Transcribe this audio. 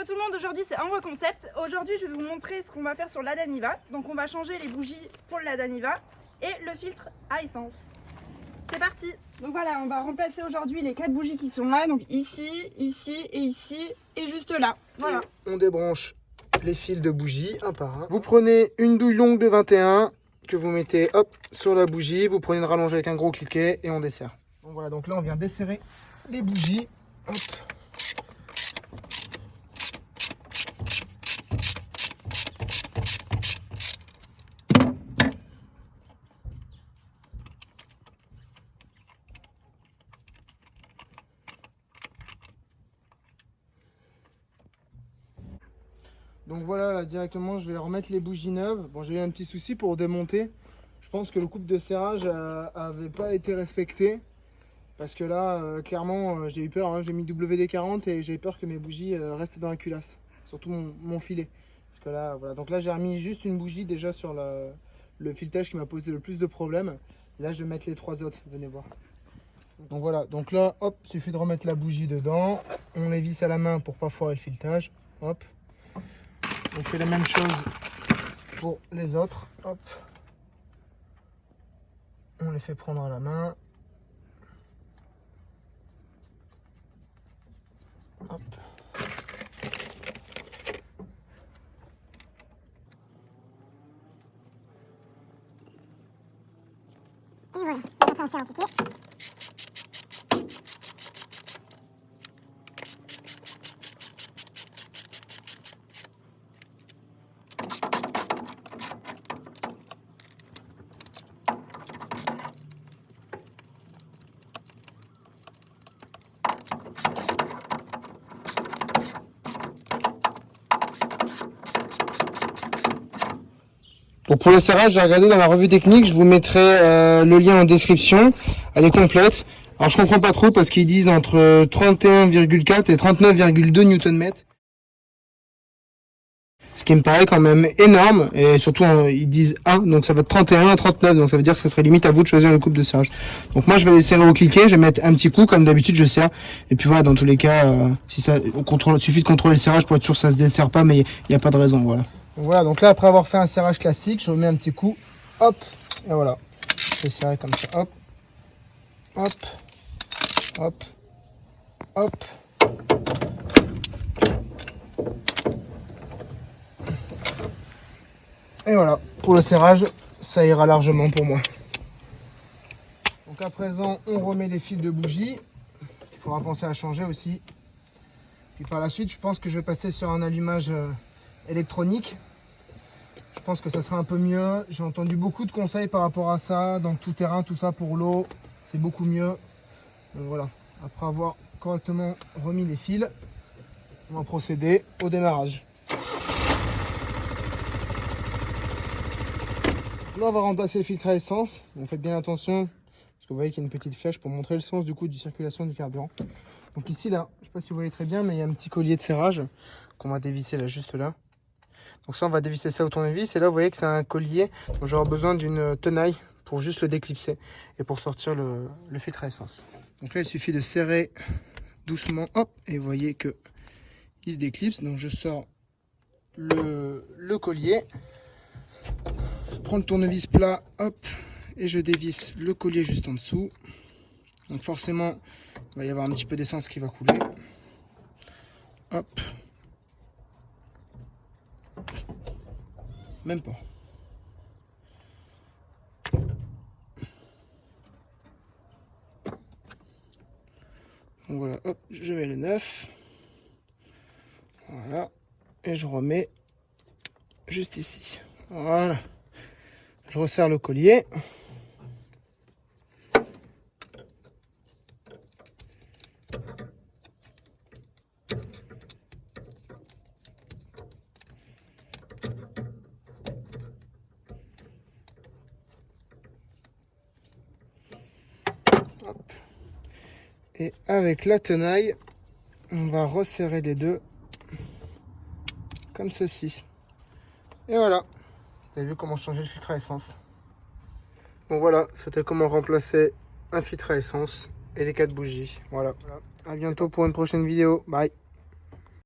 Yo tout le monde, aujourd'hui c'est un nouveau concept. Aujourd'hui je vais vous montrer ce qu'on va faire sur la Daniva. Donc on va changer les bougies pour la Daniva et le filtre à essence. C'est parti. Donc voilà, on va remplacer aujourd'hui les 4 bougies qui sont là. Donc ici, ici et ici et juste là. Voilà. On débranche les fils de bougie un par un. Vous prenez une douille longue de 21 que vous mettez hop sur la bougie. Vous prenez une rallonge avec un gros cliquet et on desserre. Donc voilà, donc là on vient desserrer les bougies. Hop. Donc voilà, là directement je vais remettre les bougies neuves. Bon, j'ai eu un petit souci pour démonter. Je pense que le couple de serrage avait pas été respecté. Parce que là, clairement, j'ai eu peur, hein. J'ai mis WD-40 et j'ai peur que mes bougies restent dans la culasse. Surtout mon filet. Parce que là, voilà. Donc là, j'ai remis juste une bougie déjà sur le filetage qui m'a posé le plus de problèmes. Là, je vais mettre les 3 autres, venez voir. Donc voilà, donc là, hop, il suffit de remettre la bougie dedans. On les visse à la main pour pas foirer le filetage. Hop. On fait la même chose pour les autres. Hop. On les fait prendre à la main. Hop. Et voilà, on va passer en cliquet. Donc pour le serrage, j'ai regardé dans la revue technique, je vous mettrai le lien en description, elle est complète. Alors je comprends pas trop parce qu'ils disent entre 31,4 et 39,2 Nm. Ce qui me paraît quand même énorme, et surtout ils disent 1, donc ça va de 31 à 39, donc ça veut dire que ça serait limite à vous de choisir le couple de serrage. Donc moi je vais les serrer au cliquet, je vais mettre un petit coup, comme d'habitude je serre, et puis voilà, dans tous les cas, si ça, il suffit de contrôler le serrage pour être sûr que ça se desserre pas, mais il n'y a pas de raison, voilà. Donc voilà, donc là après avoir fait un serrage classique, je remets un petit coup, hop, et voilà, je vais serrer comme ça, hop, hop, hop, hop. Et voilà, pour le serrage, ça ira largement pour moi. Donc à présent, on remet les fils de bougie. Il faudra penser à changer aussi. Puis par la suite, je pense que je vais passer sur un allumage électronique. Je pense que ça sera un peu mieux. J'ai entendu beaucoup de conseils par rapport à ça. Dans tout terrain, tout ça pour l'eau, c'est beaucoup mieux. Donc voilà, après avoir correctement remis les fils, on va procéder au démarrage. Là, on va remplacer le filtre à essence. Donc faites bien attention, parce que vous voyez qu'il y a une petite flèche pour montrer le sens du coup de circulation du carburant. Donc ici, là, je ne sais pas si vous voyez très bien, mais il y a un petit collier de serrage qu'on va dévisser là, juste là. Donc ça, on va dévisser ça au tournevis. Et là, vous voyez que c'est un collier. Donc j'aurai besoin d'une tenaille pour juste le déclipser et pour sortir le filtre à essence. Donc là, il suffit de serrer doucement. Hop, et vous voyez que il se déclipse. Donc je sors le collier. Je prends le tournevis plat, hop, et je dévisse le collier juste en dessous. Donc forcément, il va y avoir un petit peu d'essence qui va couler. Hop. Même pas. Donc voilà, hop, je mets le neuf. Voilà. Et je remets juste ici. Voilà. Je resserre le collier. Hop. Et avec la tenaille, on va resserrer les deux comme ceci. Et voilà. Vous avez vu comment changer le filtre à essence. Bon voilà, c'était comment remplacer un filtre à essence et les 4 bougies. Voilà. À bientôt pour une prochaine vidéo. Bye.